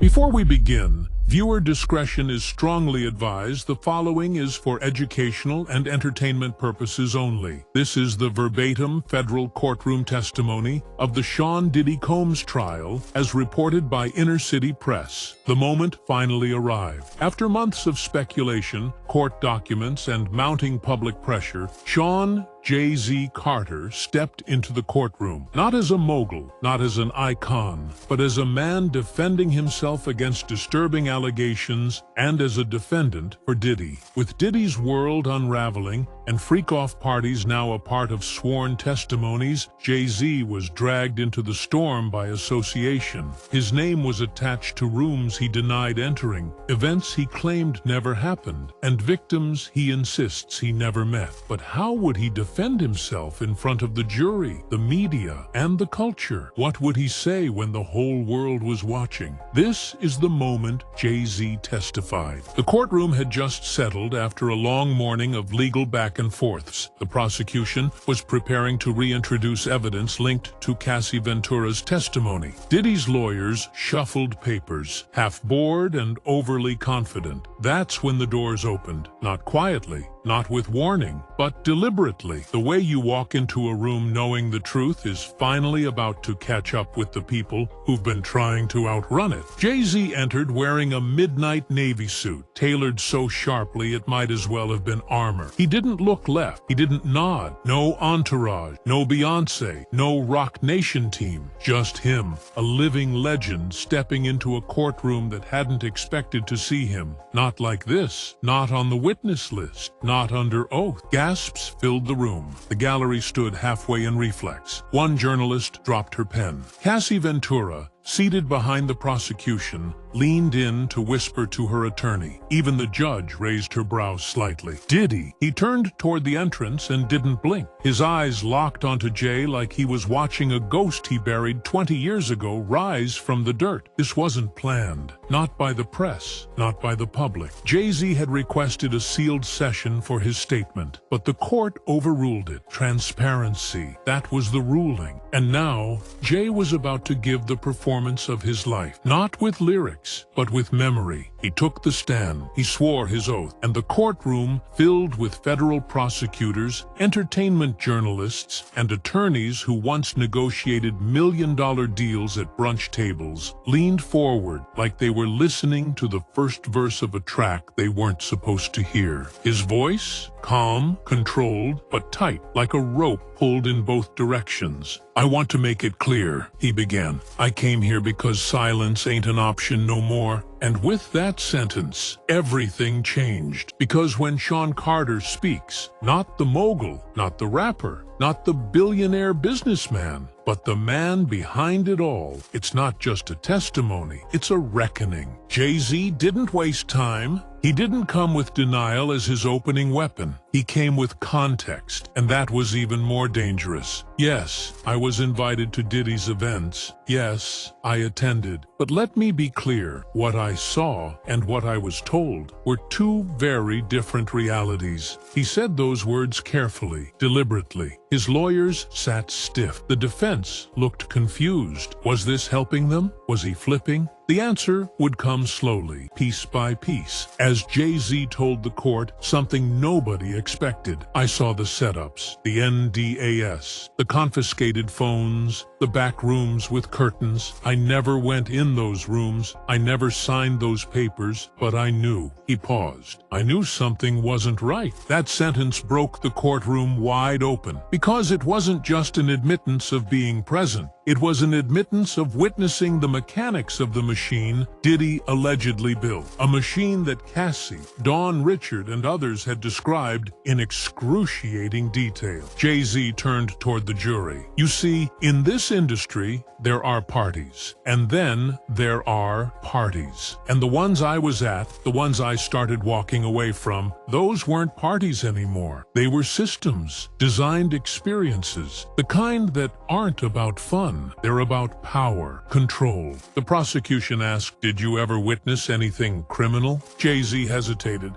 Before we begin, viewer discretion is strongly advised. The following is for educational and entertainment purposes only. This is the verbatim federal courtroom testimony of the Sean Diddy Combs trial as reported by Inner City Press. The moment finally arrived. After months of speculation, court documents, and mounting public pressure, Sean Jay-Z Carter stepped into the courtroom, not as a mogul, not as an icon, but as a man defending himself against disturbing allegations and as a defendant for Diddy. With Diddy's world unraveling and freak-off parties now a part of sworn testimonies, Jay-Z was dragged into the storm by association. His name was attached to rooms he denied entering, events he claimed never happened, and victims he insists he never met. But how would he defend himself in front of the jury, the media, and the culture? What would he say when the whole world was watching? This is the moment Jay-Z testified. The courtroom had just settled after a long morning of legal back and forths. The prosecution was preparing to reintroduce evidence linked to Cassie Ventura's testimony. Diddy's lawyers shuffled papers, half bored and overly confident. That's when the doors opened, not quietly, not with warning, but deliberately. The way you walk into a room knowing the truth is finally about to catch up with the people who've been trying to outrun it. Jay-Z entered wearing a midnight navy suit, tailored so sharply it might as well have been armor. He didn't look left, he didn't nod. No entourage, no Beyonce, no Rock Nation team. Just him, a living legend stepping into a courtroom that hadn't expected to see him. Not like this, not on the witness list, not under oath. Gasps filled the room. The gallery stood halfway in reflex. One journalist dropped her pen. Cassie Ventura, seated behind the prosecution, leaned in to whisper to her attorney. Even the judge raised her brows slightly. Diddy. He turned toward the entrance and didn't blink. His eyes locked onto Jay like he was watching a ghost he buried 20 years ago rise from the dirt. This wasn't planned. Not by the press, not by the public. Jay-Z had requested a sealed session for his statement, but the court overruled it. Transparency. That was the ruling. And now, Jay was about to give the performance of his life. Not with lyrics, but with memory. He took the stand, he swore his oath, and the courtroom, filled with federal prosecutors, entertainment journalists, and attorneys who once negotiated million-dollar deals at brunch tables, leaned forward like they were listening to the first verse of a track they weren't supposed to hear. His voice, calm, controlled, but tight, like a rope pulled in both directions. "I want to make it clear," he began. "I came here because silence ain't an option no more." And with that sentence, everything changed. Because when Sean Carter speaks, not the mogul, not the rapper, not the billionaire businessman, but the man behind it all, it's not just a testimony, it's a reckoning. Jay-Z didn't waste time. He didn't come with denial as his opening weapon. He came with context, and that was even more dangerous. Yes, I was invited to Diddy's events. Yes, I attended. But let me be clear, what I saw and what I was told were two very different realities. He said those words carefully, deliberately. His lawyers sat stiff. The defense looked confused. Was this helping them? Was he flipping? The answer would come slowly, piece by piece. As Jay-Z told the court, something nobody expected. "I saw the setups, the NDAS, the confiscated phones, the back rooms with curtains. I never went in those rooms. I never signed those papers, but I knew." He paused. "I knew something wasn't right." That sentence broke the courtroom wide open, because it wasn't just an admittance of being present. It was an admittance of witnessing the mechanics of the machine Diddy allegedly built. A machine that Cassie, Dawn Richard, and others had described in excruciating detail. Jay-Z turned toward the jury. "You see, in this industry, there are parties. And then there are parties. And the ones I was at, the ones I started walking away from, those weren't parties anymore. They were systems, designed experiences, the kind that aren't about fun. They're about power, control." The prosecution asked, "Did you ever witness anything criminal?" Jay-Z hesitated.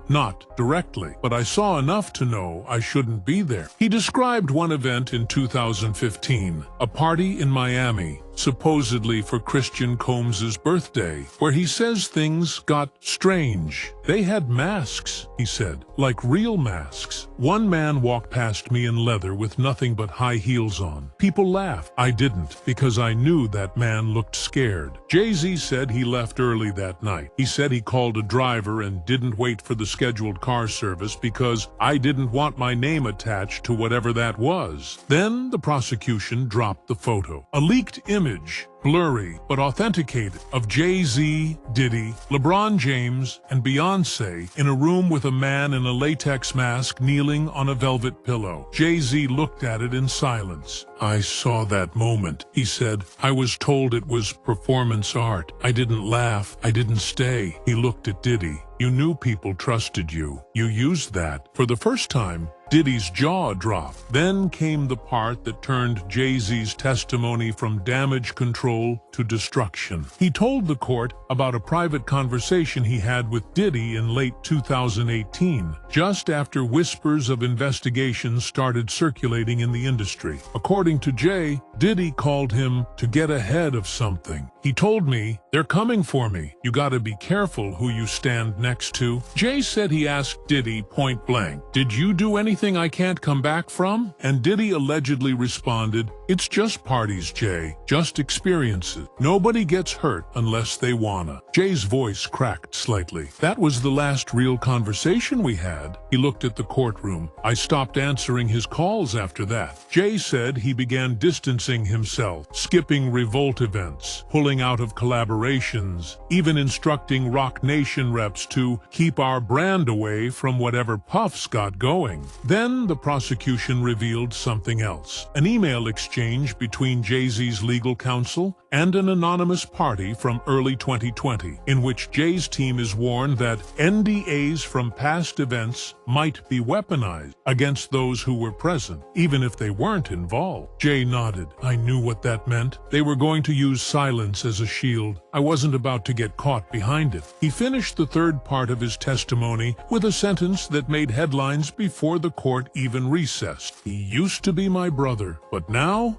Not directly, but I saw enough to know I shouldn't be there." He described one event in 2015, a party in Miami, supposedly for Christian Combs's birthday, where he says things got strange. They had masks, he said, like real masks. One man walked past me in leather with nothing but high heels on. People laughed. I didn't, because I knew that man looked scared. Jay-Z said he left early that night. He said he called a driver and didn't wait for the scheduled car service because I didn't want my name attached to whatever that was. Then the prosecution dropped the photo. A leaked image, blurry but authenticated, of Jay-Z, Diddy, LeBron James, and Beyoncé in a room with a man in a latex mask kneeling on a velvet pillow. Jay-Z looked at it in silence. I saw that moment, he said. I was told it was performance art. I didn't laugh. I didn't stay. He looked at Diddy. You knew people trusted you. You used that. For the first time, Diddy's jaw dropped. Then came the part that turned Jay-Z's testimony from damage control to destruction. He told the court about a private conversation he had with Diddy in late 2018, just after whispers of investigations started circulating in the industry. According to Jay, Diddy called him to get ahead of something. He told me, "They're coming for me. You gotta be careful who you stand next to." Jay said he asked Diddy point blank, "Did you do anything I can't come back from?" And Diddy allegedly responded, "It's just parties, Jay. Just experiences. Nobody gets hurt unless they wanna." Jay's voice cracked slightly. "That was the last real conversation we had." He looked at the courtroom. "I stopped answering his calls after that." Jay said he began distancing himself, skipping Revolt events, pulling out of collaborations, even instructing Rock Nation reps to keep our brand away from whatever Puffs got going. Then the prosecution revealed something else. An email exchange between Jay-Z's legal counsel and an anonymous party from early 2020, in which Jay's team is warned that NDAs from past events might be weaponized against those who were present, even if they weren't involved. Jay nodded. "I knew what that meant. They were going to use silence as a shield. I wasn't about to get caught behind it." He finished the third part of his testimony with a sentence that made headlines before the court even recessed. "He used to be my brother, but now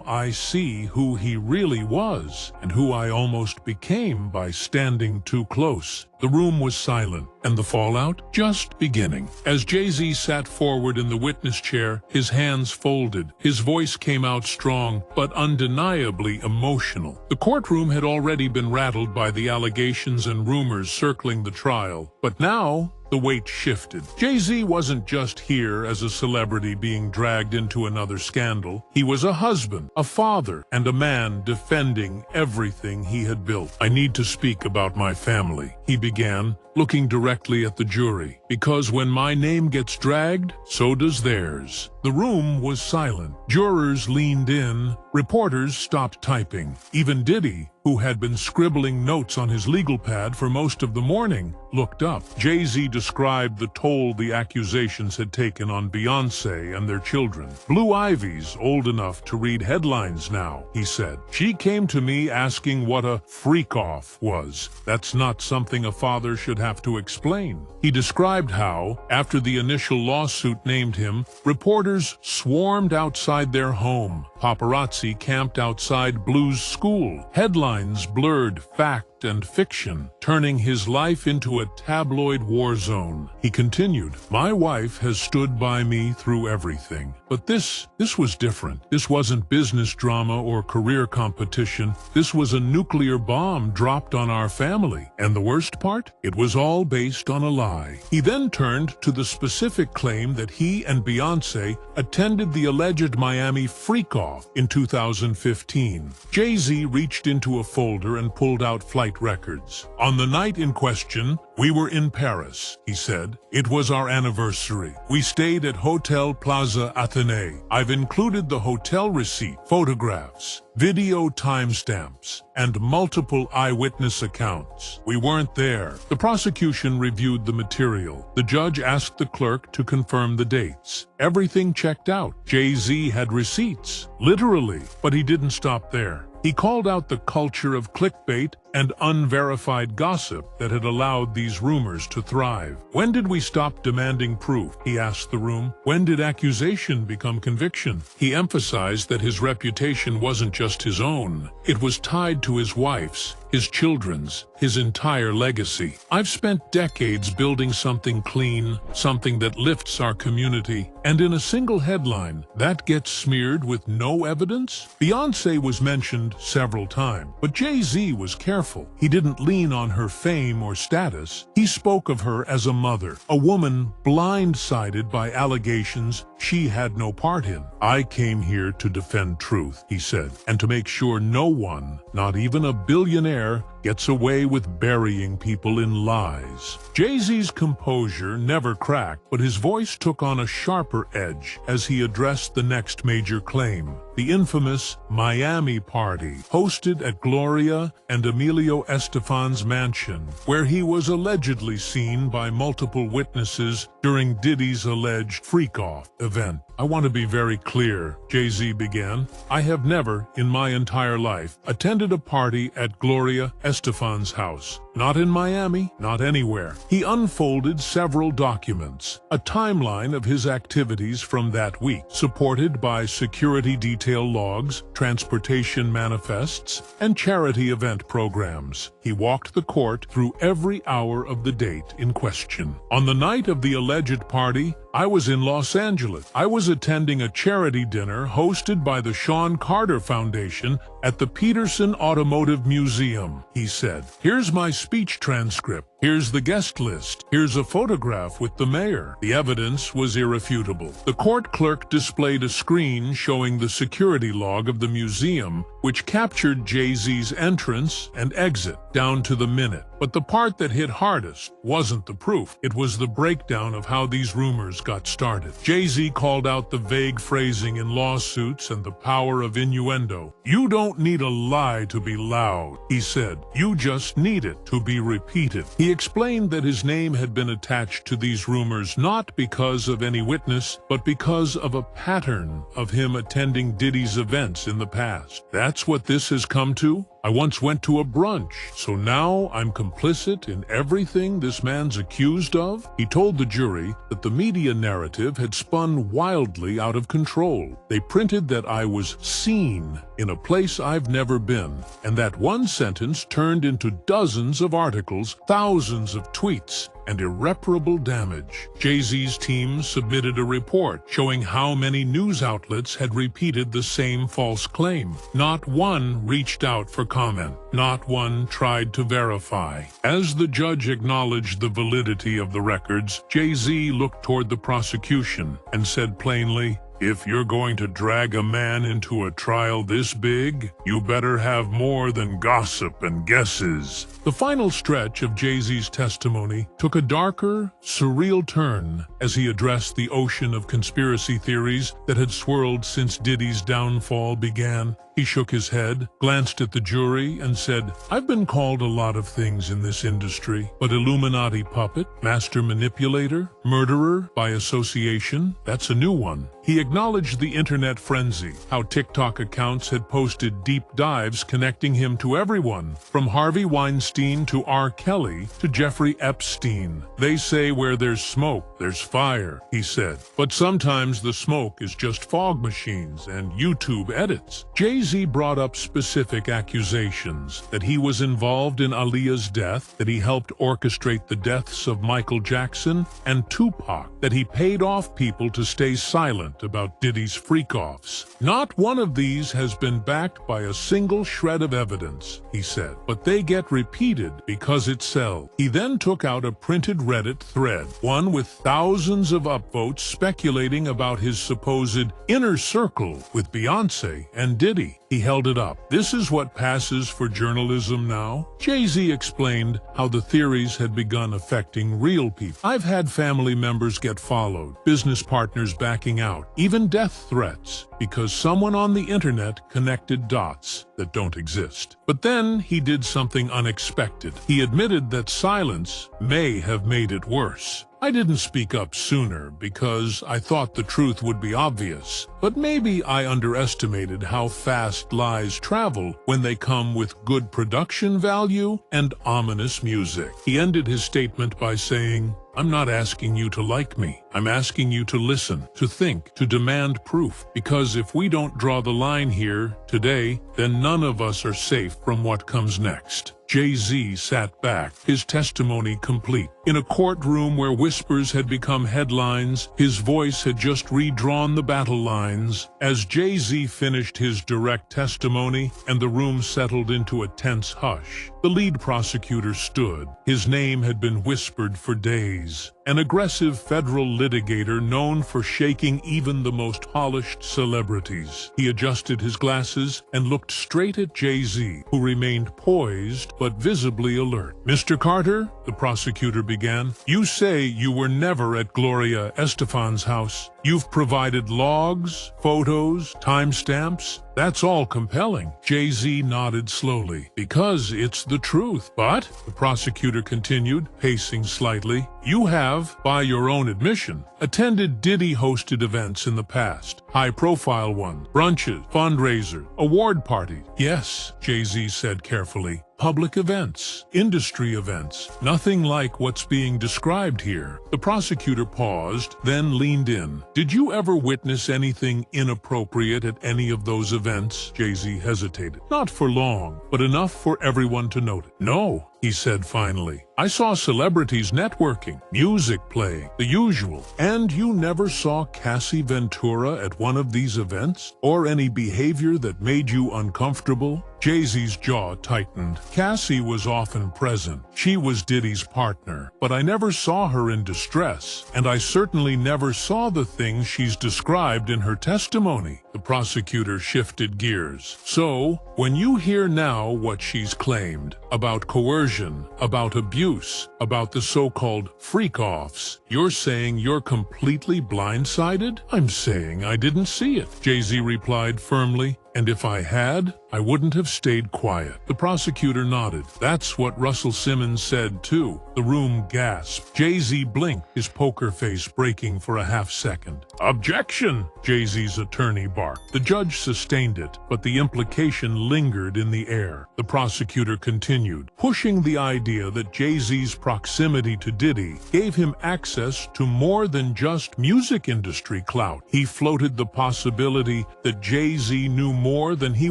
I see who he really was, and who I almost became by standing too close." The room was silent, and the fallout just beginning. As Jay-Z sat forward in the witness chair, his hands folded, his voice came out strong, but undeniably emotional. The courtroom had already been rattled by the allegations and rumors circling the trial, but now the weight shifted. Jay-Z wasn't just here as a celebrity being dragged into another scandal. He was a husband, a father, and a man defending everything he had built. "I need to speak about my family," he began, looking directly at the jury, "because when my name gets dragged, so does theirs." The room was silent. Jurors leaned in. Reporters stopped typing. Even Diddy, who had been scribbling notes on his legal pad for most of the morning, looked up. Jay-Z described the toll the accusations had taken on Beyoncé and their children. "Blue Ivy's old enough to read headlines now," he said. "She came to me asking what a freak-off was. That's not something a father should have to explain." He described how, after the initial lawsuit named him, reporters swarmed outside their home. Paparazzi camped outside Blue's school. Headlines blurred fact and fiction, turning his life into a tabloid war zone. He continued, "My wife has stood by me through everything. But this was different. This wasn't business drama or career competition. This was a nuclear bomb dropped on our family. And the worst part? It was all based on a lie." He then turned to the specific claim that he and Beyoncé attended the alleged Miami freak-off in 2015. Jay-Z reached into a folder and pulled out flight records. "On the night in question, we were in Paris," he said. "It was our anniversary. We stayed at Hotel Plaza Athénée. I've included the hotel receipt, photographs, video timestamps, and multiple eyewitness accounts. We weren't there." The prosecution reviewed the material. The judge asked the clerk to confirm the dates. Everything checked out. Jay-Z had receipts, literally, but he didn't stop there. He called out the culture of clickbait and unverified gossip that had allowed these rumors to thrive. When did we stop demanding proof? He asked the room. When did accusation become conviction? He emphasized that his reputation wasn't just his own. It was tied to his wife's, his children's, his entire legacy. I've spent decades building something clean, something that lifts our community, and in a single headline, that gets smeared with no evidence? Beyoncé was mentioned several times, but Jay-Z was careful. He didn't lean on her fame or status. He spoke of her as a mother, a woman blindsided by allegations she had no part in. I came here to defend truth, he said, and to make sure no one, not even a billionaire, gets away with burying people in lies. Jay-Z's composure never cracked, but his voice took on a sharper edge as he addressed the next major claim, the infamous Miami party, hosted at Gloria and Emilio Estefan's mansion, where he was allegedly seen by multiple witnesses during Diddy's alleged freak-off event. I want to be very clear, Jay-Z began. I have never, in my entire life, attended a party at Gloria Estefan's house. Not in Miami, not anywhere. He unfolded several documents, a timeline of his activities from that week, supported by security detail logs, transportation manifests, and charity event programs. He walked the court through every hour of the date in question. On the night of the alleged party, I was in Los Angeles. I was attending a charity dinner hosted by the Sean Carter Foundation at the Peterson Automotive Museum, he said. Here's my speech transcript. Here's the guest list. Here's a photograph with the mayor. The evidence was irrefutable. The court clerk displayed a screen showing the security log of the museum, which captured Jay-Z's entrance and exit down to the minute. But the part that hit hardest wasn't the proof. It was the breakdown of how these rumors got started. Jay-Z called out the vague phrasing in lawsuits and the power of innuendo. You don't need a lie to be loud, he said. You just need it to be repeated. He explained that his name had been attached to these rumors not because of any witness, but because of a pattern of him attending Diddy's events in the past. That's what this has come to? I once went to a brunch, so now I'm complicit in everything this man's accused of? He told the jury that the media narrative had spun wildly out of control. They printed that I was seen in a place I've never been, and that one sentence turned into dozens of articles, thousands of tweets, and irreparable damage. Jay-Z's team submitted a report showing how many news outlets had repeated the same false claim. Not one reached out for comment. Not one tried to verify. As the judge acknowledged the validity of the records, Jay-Z looked toward the prosecution and said plainly, if you're going to drag a man into a trial this big, you better have more than gossip and guesses. The final stretch of Jay-Z's testimony took a darker, surreal turn as he addressed the ocean of conspiracy theories that had swirled since Diddy's downfall began. He shook his head, glanced at the jury, and said, I've been called a lot of things in this industry, but Illuminati puppet, master manipulator, murderer by association, that's a new one. He acknowledged the internet frenzy, how TikTok accounts had posted deep dives connecting him to everyone, from Harvey Weinstein to R. Kelly to Jeffrey Epstein. They say where there's smoke, there's fire, he said. But sometimes the smoke is just fog machines and YouTube edits. Jay-Z brought up specific accusations that he was involved in Aaliyah's death, that he helped orchestrate the deaths of Michael Jackson and Tupac, that he paid off people to stay silent about Diddy's freak-offs. Not one of these has been backed by a single shred of evidence, he said, but they get repeated because it sells. He then took out a printed Reddit thread, one with thousands of upvotes speculating about his supposed inner circle with Beyoncé and Diddy. He held it up. This is what passes for journalism now? Jay-Z explained how the theories had begun affecting real people. I've had family members get followed, business partners backing out, even death threats, because someone on the internet connected dots that don't exist. But then he did something unexpected. He admitted that silence may have made it worse. I didn't speak up sooner because I thought the truth would be obvious, but maybe I underestimated how fast lies travel when they come with good production value and ominous music. He ended his statement by saying, "I'm not asking you to like me. I'm asking you to listen, to think, to demand proof. Because if we don't draw the line here today, then none of us are safe from what comes next." Jay-Z sat back, his testimony complete. In a courtroom where whispers had become headlines, his voice had just redrawn the battle lines. As Jay-Z finished his direct testimony and the room settled into a tense hush, the lead prosecutor stood. His name had been whispered for days. An aggressive federal litigator known for shaking even the most polished celebrities. He adjusted his glasses and looked straight at Jay-Z, who remained poised but visibly alert. "Mr. Carter," the prosecutor began, "you say you were never at Gloria Estefan's house. You've provided logs, photos, timestamps. That's all compelling." Jay-Z nodded slowly. "Because it's the truth." "But," the prosecutor continued, pacing slightly, "you have, by your own admission, attended Diddy-hosted events in the past. High-profile ones, brunches, fundraisers, award parties." "Yes," Jay-Z said carefully. "Public events, industry events, nothing like what's being described here." The prosecutor paused, then leaned in. "Did you ever witness anything inappropriate at any of those events?" Jay-Z hesitated. "Not for long, but enough for everyone to note it." "No," he said finally. "I saw celebrities networking, music playing, the usual." "And you never saw Cassie Ventura at one of these events? Or any behavior that made you uncomfortable?" Jay-Z's jaw tightened. "Cassie was often present. She was Diddy's partner. But I never saw her in distress, and I certainly never saw the things she's described in her testimony." The prosecutor shifted gears. "So, when you hear now what she's claimed, about coercion, about abuse, about the so-called freak-offs, you're saying you're completely blindsided?" "I'm saying I didn't see it," Jay-Z replied firmly. "And if I had, I wouldn't have stayed quiet." The prosecutor nodded. "That's what Russell Simmons said too." The room gasped. Jay-Z blinked, his poker face breaking for a half-second. "Objection!" Jay-Z's attorney barked. The judge sustained it, but the implication lingered in the air. The prosecutor continued, pushing the idea that Jay-Z's proximity to Diddy gave him access to more than just music industry clout. He floated the possibility that Jay-Z knew more than he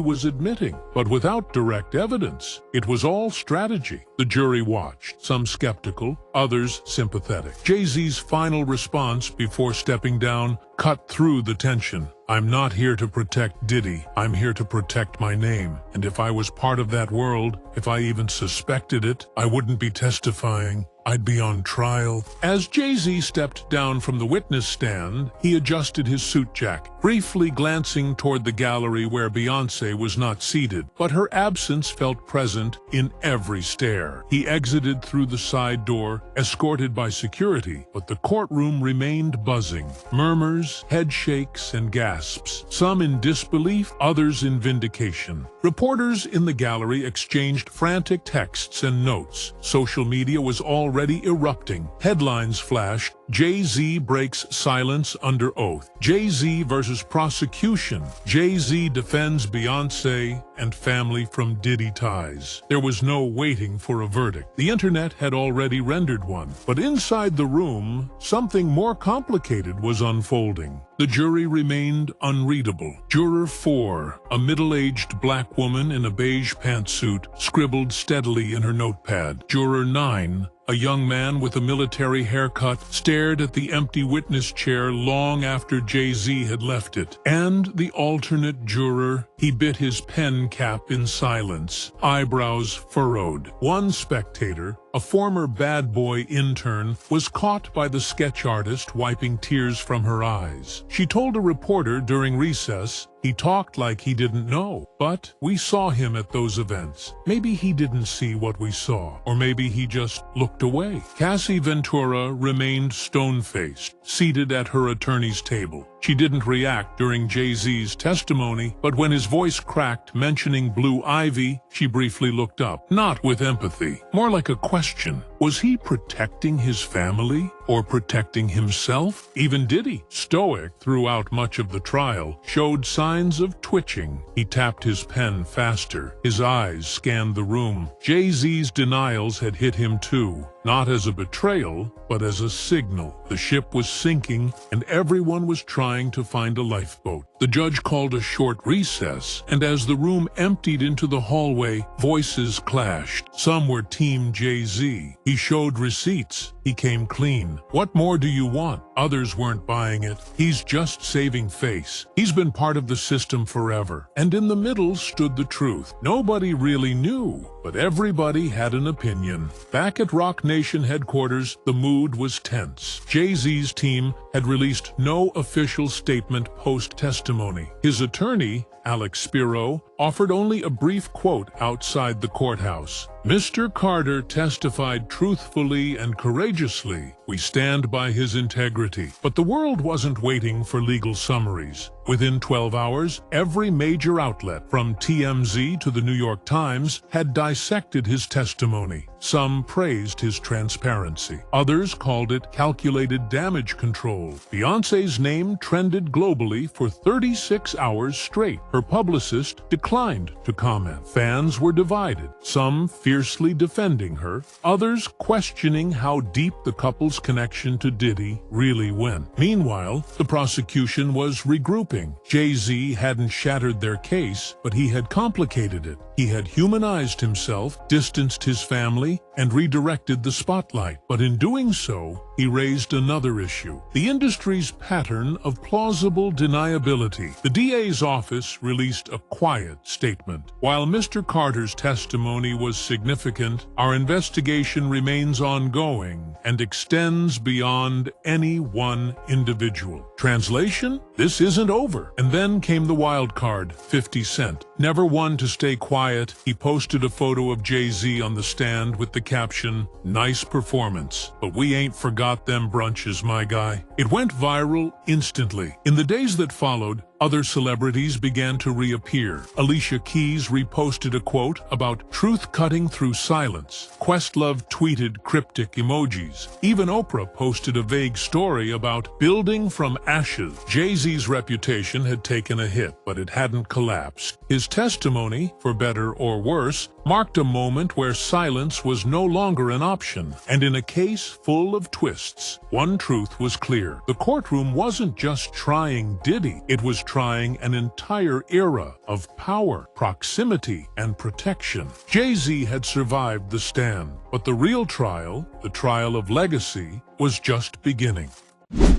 was admitting, but without direct evidence. It was all strategy. The jury watched, some skeptical, others sympathetic. Jay-Z's final response before stepping down cut through the tension. "I'm not here to protect Diddy. I'm here to protect my name. And if I was part of that world, if I even suspected it, I wouldn't be testifying. I'd be on trial." As Jay-Z stepped down from the witness stand, he adjusted his suit jacket, briefly glancing toward the gallery where Beyoncé was not seated, but her absence felt present in every stare. He exited through the side door, escorted by security, but the courtroom remained buzzing. Murmurs, head shakes, and gasps, some in disbelief, others in vindication. Reporters in the gallery exchanged frantic texts and notes. Social media was already erupting. Headlines flashed, "Jay-Z breaks silence under oath." "Jay-Z versus prosecution." "Jay-Z defends Beyoncé and family from Diddy ties." There was no waiting for a verdict. The internet had already rendered one. But inside the room, something more complicated was unfolding. The jury remained unreadable. Juror 4, a middle-aged black woman in a beige pantsuit, scribbled steadily in her notepad. Juror 9, a young man with a military haircut, stared at the empty witness chair long after Jay-Z had left it. And the alternate juror, he bit his pen cap in silence, eyebrows furrowed. One spectator, a former bad boy intern, was caught by the sketch artist wiping tears from her eyes. She told a reporter during recess, "He talked like he didn't know, but we saw him at those events. Maybe he didn't see what we saw, or maybe he just looked away." Cassie Ventura remained stone-faced, seated at her attorney's table. She didn't react during Jay-Z's testimony, but when his voice cracked mentioning Blue Ivy, she briefly looked up, not with empathy, more like a question. Was he protecting his family or protecting himself? Even Diddy, stoic throughout much of the trial, showed signs of twitching. He tapped his pen faster. His eyes scanned the room. Jay-Z's denials had hit him too, not as a betrayal, but as a signal. The ship was sinking, and everyone was trying to find a lifeboat. The judge called a short recess, and as the room emptied into the hallway, voices clashed. Some were Team Jay-Z. He showed receipts. He came clean. What more do you want? Others weren't buying it. He's just saving face. He's been part of the system forever. And in the middle stood the truth. Nobody really knew, but everybody had an opinion. Back at Rock Nation headquarters, the mood was tense. Jay-Z's team had released no official statement post-testimony. His attorney, Alex Spiro, offered only a brief quote outside the courthouse. "Mr. Carter testified truthfully and courageously. We stand by his integrity." But the world wasn't waiting for legal summaries. Within 12 hours, every major outlet, from TMZ to the New York Times, had dissected his testimony. Some praised his transparency. Others called it calculated damage control. Beyoncé's name trended globally for 36 hours straight. Her publicist declined to comment. Fans were divided, some fiercely defending her, others questioning how deep the couple's connection to Diddy really went. Meanwhile, the prosecution was regrouping. Jay-Z hadn't shattered their case, but he had complicated it. He had humanized himself, distanced his family, and redirected the spotlight. But in doing so, he raised another issue: the industry's pattern of plausible deniability. The DA's office released a quiet statement. "While Mr. Carter's testimony was significant, our investigation remains ongoing and extends beyond any one individual." Translation? This isn't over. And then came the wild card, 50 Cent. Never one to stay quiet, he posted a photo of Jay-Z on the stand with the caption, "Nice performance, but we ain't forgot them brunches, my guy." It went viral instantly. In the days that followed, other celebrities began to reappear. Alicia Keys reposted a quote about truth cutting through silence. Questlove tweeted cryptic emojis. Even Oprah posted a vague story about building from ashes. Jay-Z's reputation had taken a hit, but it hadn't collapsed. His testimony, for better or worse, marked a moment where silence was no longer an option. And in a case full of twists, one truth was clear. The courtroom wasn't just trying Diddy, it was trying an entire era of power, proximity, and protection. Jay-Z had survived the stand, but the real trial, the trial of legacy, was just beginning.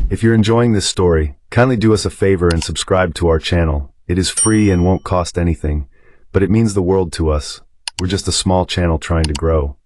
If you're enjoying this story, kindly do us a favor and subscribe to our channel. It is free and won't cost anything, but it means the world to us. We're just a small channel trying to grow.